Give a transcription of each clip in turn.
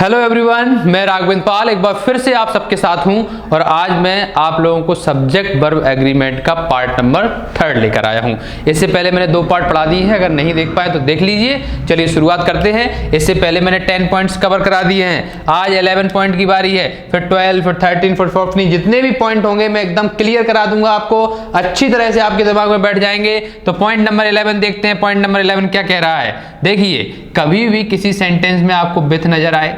Hello everyone, मैं राघवेंद्र पाल एक बार फिर से आप सबके साथ हूं और आज मैं आप लोगों को सब्जेक्ट वर्ब एग्रीमेंट का पार्ट नंबर 3 लेकर आया हूं। इससे पहले मैंने 2 पार्ट पढ़ा दिए हैं, अगर नहीं देख पाए तो देख लीजिए। चलिए शुरुआत करते हैं। इससे पहले मैंने 10 पॉइंट्स कवर करा दिए हैं, आज 11 पॉइंट की बारी है, फिर 12, फिर 13, फिर 14, जितने भी पॉइंट होंगे मैं एकदम क्लियर करा दूंगा आपको, अच्छी तरह से आपके दिमाग में बैठ जाएंगे। तो पॉइंट नंबर 11 देखते हैं। पॉइंट नंबर 11 क्या कह रहा है, देखिए, कभी भी किसी सेंटेंस में आपको विथ नजर आए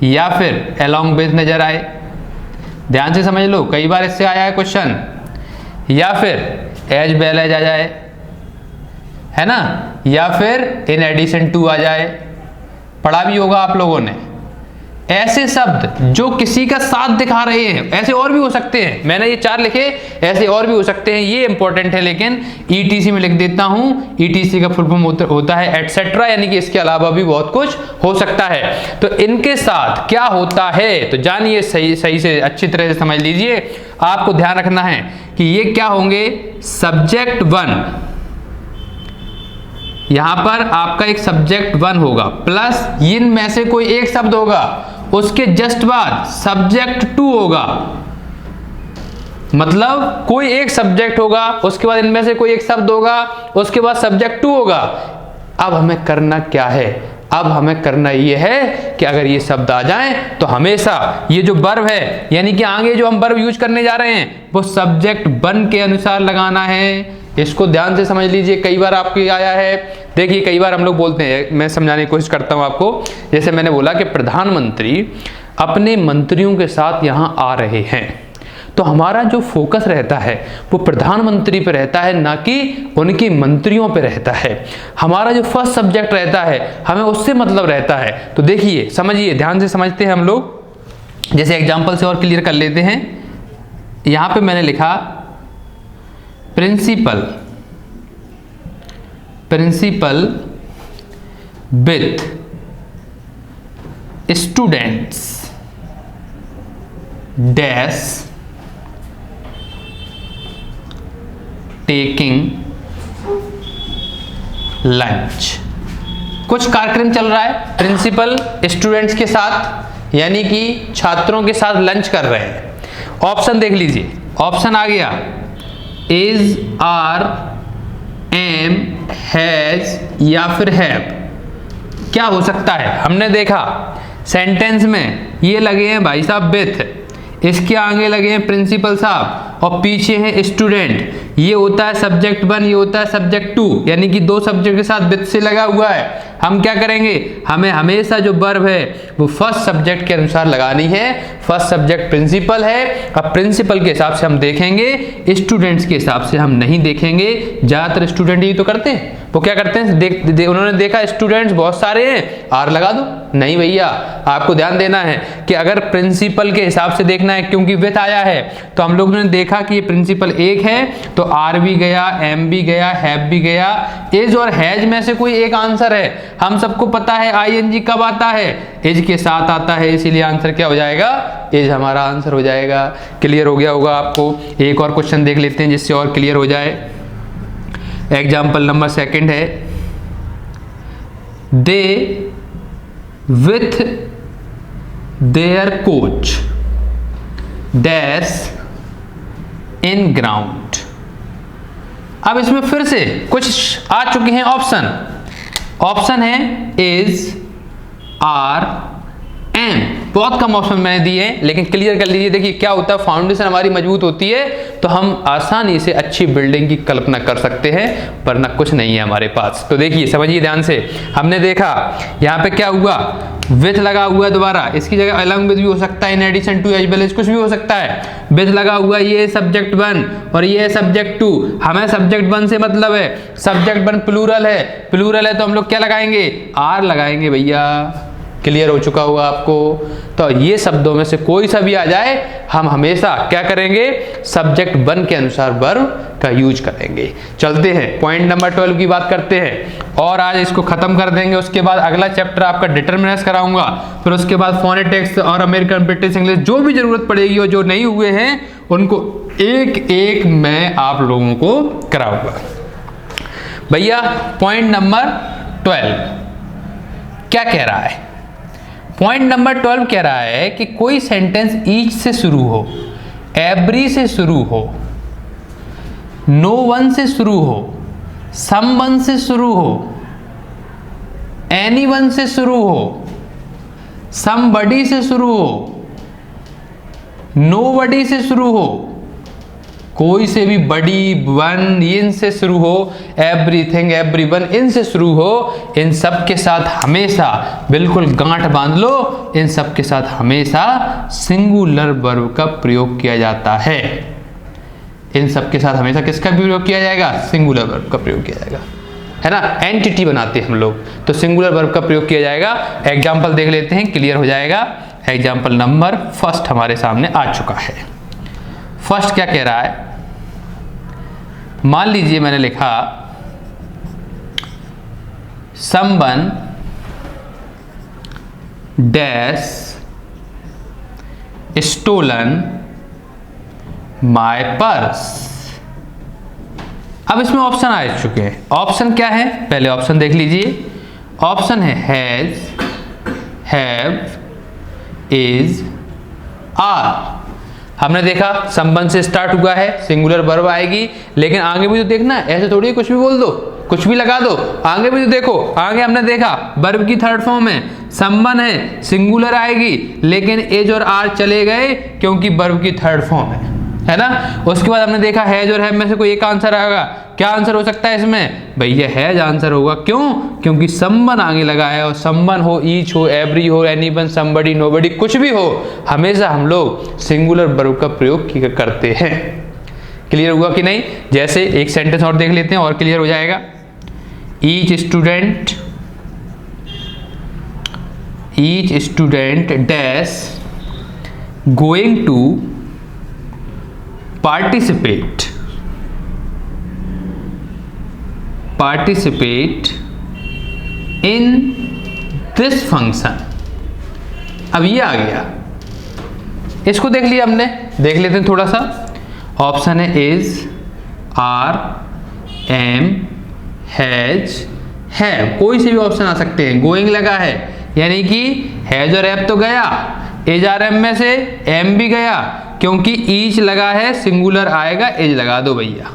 या फिर along with नजर आए, ध्यान से समझ लो, कई बार इससे आया है क्वेश्चन, या फिर एज वेल एज आ जाए, है ना, या फिर इन एडिशन टू आ जाए, पढ़ा भी होगा आप लोगों ने। ऐसे शब्द जो किसी का साथ दिखा रहे हैं, ऐसे और भी हो सकते हैं, मैंने ये 4 लिखे, ऐसे और भी हो सकते हैं, ये इंपॉर्टेंट है, लेकिन ईटीसी में लिख देता हूं। ईटीसी का फुल फॉर्म होता है एटसेट्रा, यानी कि इसके अलावा भी बहुत कुछ हो सकता है। तो इनके साथ क्या होता है तो जानिए, सही से अच्छी तरह से समझ लीजिए। आपको ध्यान रखना है कि ये क्या होंगे, सब्जेक्ट 1, यहां पर आपका एक सब्जेक्ट 1 होगा, प्लस इनमें से कोई एक शब्द होगा, उसके जस्ट बाद सब्जेक्ट 2 होगा, मतलब कोई एक सब्जेक्ट होगा, उसके बाद इनमें से कोई एक शब्द होगा, उसके बाद सब्जेक्ट 2 होगा। अब हमें करना क्या है, अब हमें करना ये है कि अगर ये शब्द आ जाएं तो हमेशा ये जो वर्ब है, यानी कि आगे जो हम वर्ब यूज करने जा रहे हैं, वो सब्जेक्ट 1 के अनुसार लगाना है। इसको ध्यान से समझ लीजिए, कई बार आपके आया है, देखिए कई बार हम लोग बोलते हैं, मैं समझाने की कोशिश करता हूं आपको। जैसे मैंने बोला कि प्रधानमंत्री अपने मंत्रियों के साथ यहां आ रहे हैं, तो हमारा जो फोकस रहता है वो प्रधानमंत्री पे रहता है, ना कि उनके मंत्रियों पे रहता है। हमारा जो फर्स्ट सब्जेक्ट रहता है, हमें उससे मतलब रहता है। तो देखिए, समझिए, ध्यान से समझते हैं हम लोग। जैसे एग्जाम्पल से और क्लियर कर लेते हैं। यहां पे मैंने लिखा principal with students dash taking lunch. कुछ कार्यक्रम चल रहा है, प्रिंसिपल स्टूडेंट्स के साथ, यानी कि छात्रों के साथ लंच कर रहे हैं। ऑप्शन देख लीजिए, ऑप्शन आ गया इज, आर, एम, हैज या फिर हैव। क्या हो सकता है, हमने देखा सेंटेंस में ये लगे हैं भाई साहब विथ, इसके आगे लगे हैं प्रिंसिपल साहब और पीछे है स्टूडेंट। ये होता है सब्जेक्ट 1, ये होता है सब्जेक्ट 2, यानी कि 2 सब्जेक्ट के साथ विथ से लगा हुआ है। हम क्या करेंगे, हमें हमेशा जो वर्ब है वो फर्स्ट सब्जेक्ट के अनुसार लगानी है। फर्स्ट सब्जेक्ट प्रिंसिपल है, अब प्रिंसिपल के हिसाब से हम देखेंगे, स्टूडेंट्स के हिसाब से हम नहीं देखेंगे। ज्यादातर स्टूडेंट ही तो करते हैं, वो क्या करते हैं, उन्होंने देखा स्टूडेंट्स बहुत सारे हैं, आर लगा दो। नहीं भैया, आपको ध्यान देना है कि अगर प्रिंसिपल के हिसाब से देखना है, क्योंकि विथ आया है, तो हम लोगों ने देखा कि ये प्रिंसिपल एक है, तो आर भी गया, एम भी गया, हैव भी गया, इज और हैज में से कोई एक आंसर है। हम सबको पता है आईएनजी कब आता है, इज के साथ आता है, इसीलिए आंसर क्या हो जाएगा, इज हमारा आंसर हो जाएगा। क्लियर हो गया होगा आपको। एक और क्वेश्चन देख लेते हैं जिससे और क्लियर हो जाए। एग्जाम्पल नंबर 2 है, दे with their coach dash in ground। अब इसमें फिर से कुछ आ चुके हैं ऑप्शन। ऑप्शन है इज, आर, एम। बहुत कम ऑप्शन मैंने दिए हैं, लेकिन क्लियर कर लीजिए। देखिए क्या होता है, फाउंडेशन हमारी मजबूत होती है तो हम आसानी से अच्छी बिल्डिंग की कल्पना कर सकते हैं, वरना कुछ नहीं है हमारे पास। तो देखिए, समझिए ध्यान से। हमने देखा यहाँ पे क्या हुआ, विथ लगा हुआ है, दोबारा इसकी जगह अलॉन्ग विथ भी हो सकता है, in addition to, as well as, कुछ भी हो सकता है। विथ लगा हुआ, ये सब्जेक्ट 1 और ये सब्जेक्ट 2। हमें सब्जेक्ट 1 से मतलब है, सब्जेक्ट 1 प्लूरल है तो हम लोग क्या लगाएंगे, आर लगाएंगे भैया। क्लियर हो चुका होगा आपको। तो ये शब्दों में से कोई सा भी आ जाए, हम हमेशा क्या करेंगे, सब्जेक्ट 1 के अनुसार वर्ब का यूज करेंगे। चलते हैं पॉइंट नंबर 12 की बात करते हैं और आज इसको खत्म कर देंगे। उसके बाद अगला चैप्टर आपका डिटरमिनर्स कराऊंगा, फिर उसके बाद फोनेटिक्स और अमेरिकन ब्रिटिश इंग्लिश, जो भी जरूरत पड़ेगी और जो नहीं हुए हैं उनको एक एक मैं आप लोगों को कराऊंगा। भैया पॉइंट नंबर 12 क्या कह रहा है? पॉइंट नंबर 12 कह रहा है कि कोई सेंटेंस ईच से शुरू हो, एवरी से शुरू हो, नो वन से शुरू हो, सम वन से शुरू हो, एनी वन से शुरू हो, समबडी से शुरू हो, नोबडी से शुरू हो, कोई से भी बड़ी, वन, इन से शुरू हो, एवरीथिंग, एवरीवन, इन से शुरू हो, इन सब के साथ हमेशा बिल्कुल गांठ बांध लो, इन सब के साथ हमेशा सिंगुलर वर्ब का प्रयोग किया जाता है। इन सब के साथ हमेशा किसका प्रयोग किया जाएगा? सिंगुलर वर्ब का प्रयोग किया जाएगा, है ना। एंटिटी बनाते हैं हम लोग, तो सिंगुलर वर्ब का प्रयोग किया जाएगा। एग्जाम्पल देख लेते हैं, क्लियर हो जाएगा। एग्जाम्पल नंबर फर्स्ट हमारे सामने आ चुका है। फर्स्ट क्या कह रहा है? मान लीजिए मैंने लिखा someone dash stolen my purse. अब इसमें ऑप्शन आ चुके हैं। ऑप्शन क्या है? पहले ऑप्शन देख लीजिए। ऑप्शन है हैज, हैव, इज, आर। हमने देखा संबंध से स्टार्ट हुआ है, सिंगुलर वर्ब आएगी, लेकिन आगे भी तो देखना है, ऐसे थोड़ी कुछ भी बोल दो, कुछ भी लगा दो, आगे भी तो देखो। आगे हमने देखा वर्ब की थर्ड फॉर्म है, संबंध है, सिंगुलर आएगी, लेकिन एज और आर चले गए क्योंकि वर्ब की थर्ड फॉर्म है ना। उसके बाद हमने देखा हैज और हैव में से कोई एक आंसर आएगा। क्या आंसर हो सकता है इसमें? भैया हैज आंसर होगा। क्यों? क्योंकि संबंध आगे लगा है, और संबंध हो, ईच हो, एवरी हो, एनीवन, समबडी, नोबडी, कुछ भी हो, हमेशा हम लोग सिंगुलर वर्ब का प्रयोग करते हैं। क्लियर हुआ कि नहीं? जैसे एक सेंटेंस और देख लेते हैं और क्लियर हो जाएगा। Each student dash going to participate in this function। अब ये आ गया, इसको देख लिया हमने, देख लेते हैं थोड़ा सा। ऑप्शन है is, are, am, has, have, कोई से भी ऑप्शन आ सकते हैं। गोइंग लगा है यानी कि हैज और हैव तो गया, एज आर एम में से एम भी गया, क्योंकि ईच लगा है, सिंगुलर आएगा, एज लगा दो भैया।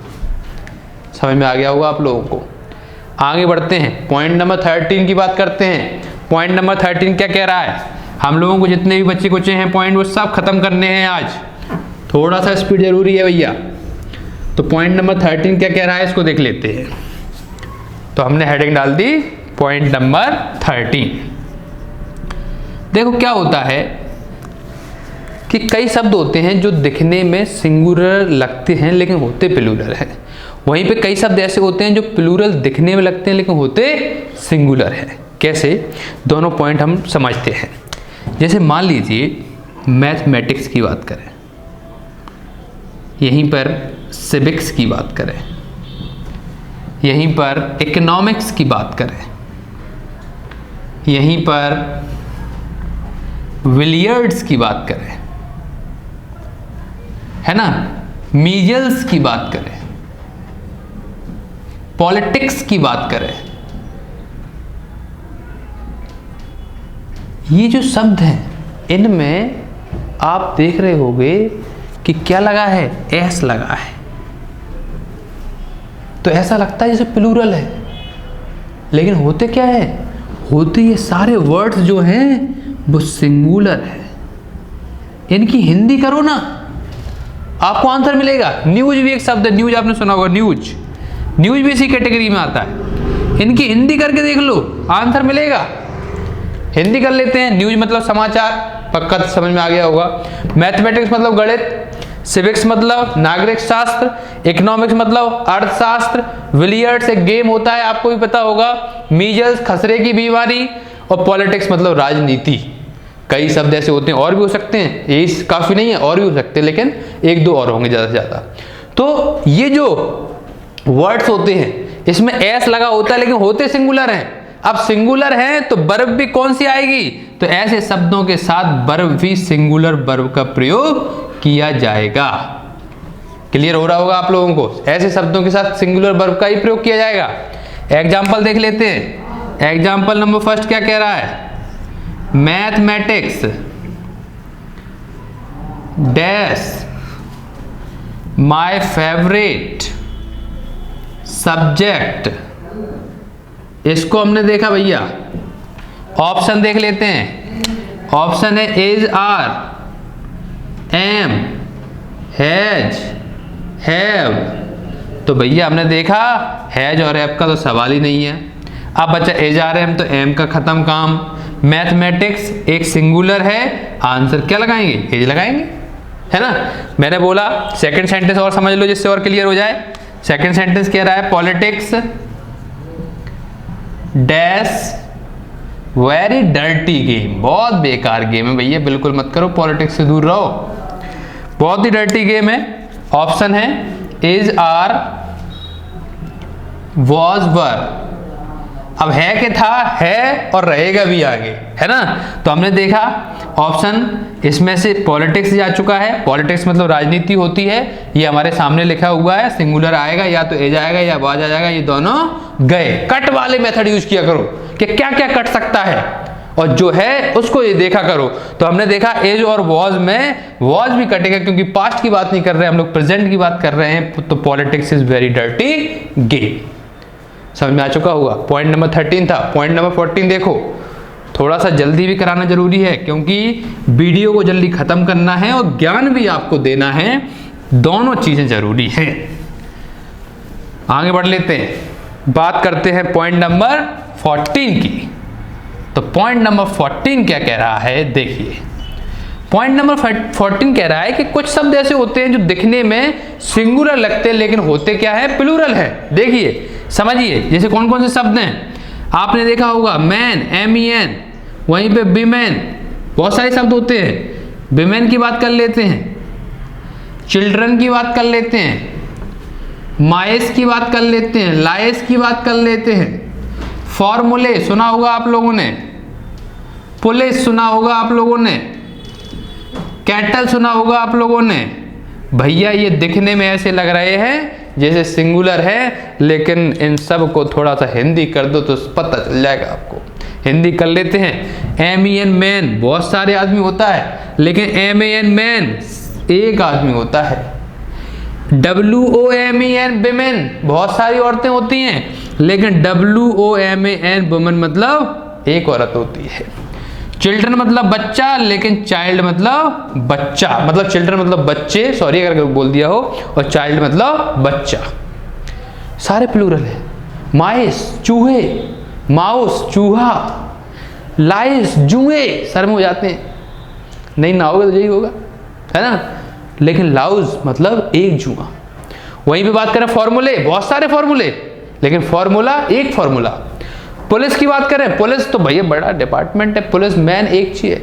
समझ में आ गया होगा आप लोगों को। आगे बढ़ते हैं, पॉइंट नंबर 13 की बात करते हैं। पॉइंट नंबर 13 क्या कह रहा है? हम लोगों को जितने भी बच्चे कुचे हैं पॉइंट, वो सब खत्म करने हैं आज। थोड़ा सा स्पीड जरूरी है भैया। तो पॉइंट नंबर 13 क्या कह रहा है, इसको देख लेते हैं। तो हमने हेडिंग डाल दी पॉइंट नंबर 13। देखो क्या होता है कि कई शब्द होते हैं जो दिखने में सिंगुलर लगते हैं लेकिन होते प्लूरल हैं। वहीं पे कई शब्द ऐसे होते हैं जो प्लूरल दिखने में लगते हैं लेकिन होते सिंगुलर हैं। कैसे? दोनों पॉइंट हम समझते हैं। जैसे मान लीजिए मैथमेटिक्स की बात करें, यहीं पर सिविक्स की बात करें, यहीं पर इकोनॉमिक्स की बात करें, यहीं पर विलियर्ड्स की बात करें, है ना, मीजल्स की बात करें, पॉलिटिक्स की बात करें, ये जो शब्द हैं इनमें आप देख रहे होंगे कि क्या लगा है? एस लगा है। तो ऐसा लगता है जैसे प्लूरल है, लेकिन होते क्या है? होते ये सारे वर्ड्स जो हैं वो सिंगुलर है। इनकी हिंदी करो ना, आपको आंसर मिलेगा। न्यूज भी एक शब्द है, न्यूज आपने सुना होगा, न्यूज भी इसी कैटेगरी में आता है। इनकी हिंदी करके देख लो, आंसर मिलेगा। हिंदी कर लेते हैं। न्यूज मतलब समाचार, पक्का समझ में आ गया होगा। मैथमेटिक्स मतलब गणित, सिविक्स मतलब नागरिक शास्त्र, इकोनॉमिक्स मतलब अर्थशास्त्र, विलियर्ड्स एक गेम होता है, आपको भी पता होगा, मीजल्स खसरे की बीमारी, और पॉलिटिक्स मतलब राजनीति। कई शब्द ऐसे होते हैं, और भी हो सकते हैं, ये काफी नहीं है, और भी हो सकते हैं, लेकिन एक दो और होंगे ज्यादा से ज्यादा। तो ये जो वर्ड्स होते हैं इसमें एस लगा होता है लेकिन होते सिंगुलर हैं। अब सिंगुलर हैं तो वर्ब भी कौन सी आएगी? तो ऐसे शब्दों के साथ वर्ब भी सिंगुलर वर्ब का प्रयोग किया जाएगा। क्लियर हो रहा होगा आप लोगों को? ऐसे शब्दों के साथ सिंगुलर वर्ब का ही प्रयोग किया जाएगा। एग्जाम्पल देख लेते हैं। एग्जाम्पल नंबर फर्स्ट क्या कह रहा है? Mathematics dash my favourite subject. इसको हमने देखा भैया, ऑप्शन देख लेते हैं। ऑप्शन है is, are, am, has, have. तो भैया हमने देखा हैज और हैव का तो सवाल ही नहीं है। अब बच्चा इज, आर, एम, तो एम का खत्म काम। मैथमेटिक्स एक सिंगुलर है, आंसर क्या लगाएंगे? इज लगाएंगे, है ना। मैंने बोला सेकंड सेंटेंस और समझ लो जिससे और क्लियर हो जाए। सेकंड सेंटेंस कह रहा है politics dash very dirty game. बहुत बेकार गेम है भैया, बिल्कुल मत करो, पॉलिटिक्स से दूर रहो, बहुत ही डर्टी गेम है। ऑप्शन है इज, आर, वॉज, वर। अब है कि था, है और रहेगा भी आगे, है ना। तो हमने देखा ऑप्शन इसमें से पॉलिटिक्स जा चुका है। पॉलिटिक्स मतलब राजनीति होती है, ये हमारे सामने लिखा हुआ है। सिंगुलर आएगा या तो एज आएगा या वाज आ जाएगा, ये दोनों गए। कट वाले मेथड यूज किया करो कि क्या क्या कट सकता है और जो है उसको ये देखा करो। तो हमने देखा एज और वॉज में वॉज भी कटेगा क्योंकि पास्ट की बात नहीं कर रहे हैं हम लोग, प्रेजेंट की बात कर रहे हैं। तो politics is very dirty game. समझ में आ चुका होगा। पॉइंट नंबर 13 था। पॉइंट नंबर 14 देखो, थोड़ा सा जल्दी भी कराना जरूरी है क्योंकि वीडियो को जल्दी खत्म करना है और ज्ञान भी आपको देना है, दोनों चीजें जरूरी हैं। आगे बढ़ लेते हैं, बात करते हैं पॉइंट नंबर 14 की। तो पॉइंट नंबर 14 क्या कह रहा है, देखिए। पॉइंट नंबर 14 कह रहा है कि कुछ शब्द ऐसे होते हैं जो दिखने में सिंगुलर लगते हैं लेकिन होते क्या है, प्लूरल है। देखिए समझिए, जैसे कौन कौन से शब्द हैं आपने देखा होगा, मैन, MEN, वहीं पे विमेन, बहुत सारे शब्द होते हैं। विमेन की बात कर लेते हैं, चिल्ड्रन की बात कर लेते हैं, माइस की बात कर लेते हैं, लाइस की बात कर लेते हैं, फॉर्मूले सुना होगा आप लोगों ने, पुलिस सुना होगा आप लोगों ने, कैटल सुना होगा आप लोगों ने। भैया ये दिखने में ऐसे लग रहे हैं जैसे सिंगुलर है, लेकिन इन सब को थोड़ा सा हिंदी कर दो तो पता चल जाएगा आपको। हिंदी कर लेते हैं। MEN मैन बहुत सारे आदमी होता है, लेकिन MAN मैन एक आदमी होता है। WOMEN विमेन बहुत सारी औरतें होती हैं, लेकिन WOMAN वुमन मतलब एक औरत होती है। चिल्ड्रन मतलब बच्चा, लेकिन चाइल्ड मतलब बच्चा, मतलब चिल्ड्रन मतलब बच्चे, सॉरी अगर बोल दिया हो, और चाइल्ड मतलब बच्चा। सारे प्लूरल है। माइस चूहे, माउस चूहा, लाइस जुए, सर में हो जाते हैं, नहीं ना होगा तो यही होगा, है ना। लेकिन लाउज मतलब एक जुआ। वहीं पे बात करें फॉर्मूले, बहुत सारे फॉर्मूले, लेकिन फॉर्मूला एक फॉर्मूला। पुलिस की बात करें, पुलिस तो भैया बड़ा डिपार्टमेंट है, पुलिस मैन एक चीज है।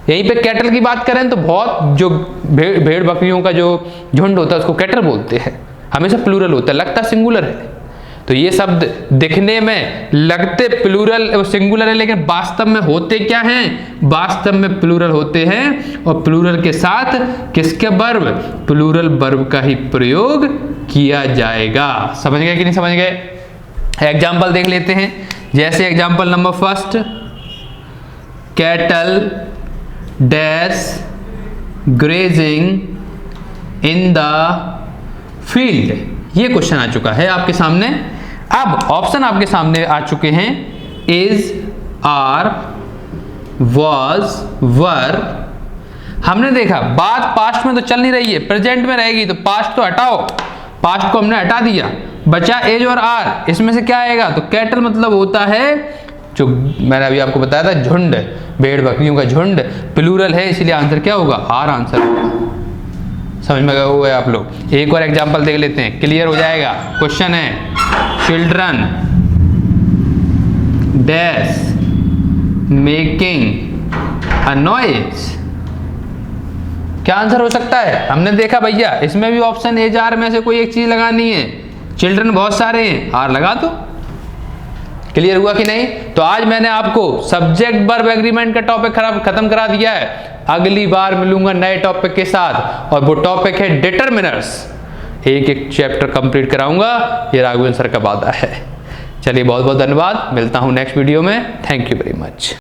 यहीं पे कैटल की बात करें तो बहुत जो भेड़ बकरियों का जो झुंड होता है उसको कैटल बोलते हैं, हमेशा प्लूरल होता है, लगता सिंगुलर है। तो ये शब्द दिखने में लगते प्लूरल सिंगुलर है, लेकिन वास्तव में होते क्या हैं, वास्तव में प्लूरल होते हैं। और प्लूरल के साथ किसके वर्ब, प्लूरल वर्ब का ही प्रयोग किया जाएगा। समझ गए कि नहीं समझ गए। एग्जाम्पल देख लेते हैं, जैसे example number 1, cattle dash grazing in the field. ये क्वेश्चन आ चुका है आपके सामने। अब ऑप्शन आपके सामने आ चुके हैं, इज, आर, वॉज, वर। हमने देखा बात पास्ट में तो चल नहीं रही है, प्रेजेंट में रहेगी, तो पास्ट तो हटाओ, पास्ट को हमने हटा दिया, बचा एज और आर। इसमें से क्या आएगा, तो कैटल मतलब होता है जो मैंने अभी आपको बताया था, झुंड, भेड़ बकरियों का झुंड, प्लूरल है, इसलिए आंसर क्या होगा, आर आंसर होगा। समझ में गए हुए आप लोग। एक और एग्जांपल देख लेते हैं, क्लियर हो जाएगा। क्वेश्चन है, children dash making a noise. क्या आंसर हो सकता है, हमने देखा भैया इसमें भी ऑप्शन एज आर में से कोई एक चीज लगानी है। चिल्ड्रन बहुत सारे हैं, आर लगा दो। क्लियर हुआ कि नहीं। तो आज मैंने आपको सब्जेक्ट वर्ब एग्रीमेंट का टॉपिक खत्म करा दिया है। अगली बार मिलूंगा नए टॉपिक के साथ, और वो टॉपिक है डिटरमिनर्स। एक एक चैप्टर कंप्लीट कराऊंगा, ये राघवेंद्र सर का वादा है। चलिए बहुत बहुत धन्यवाद, मिलता हूं नेक्स्ट वीडियो में। Thank you very much.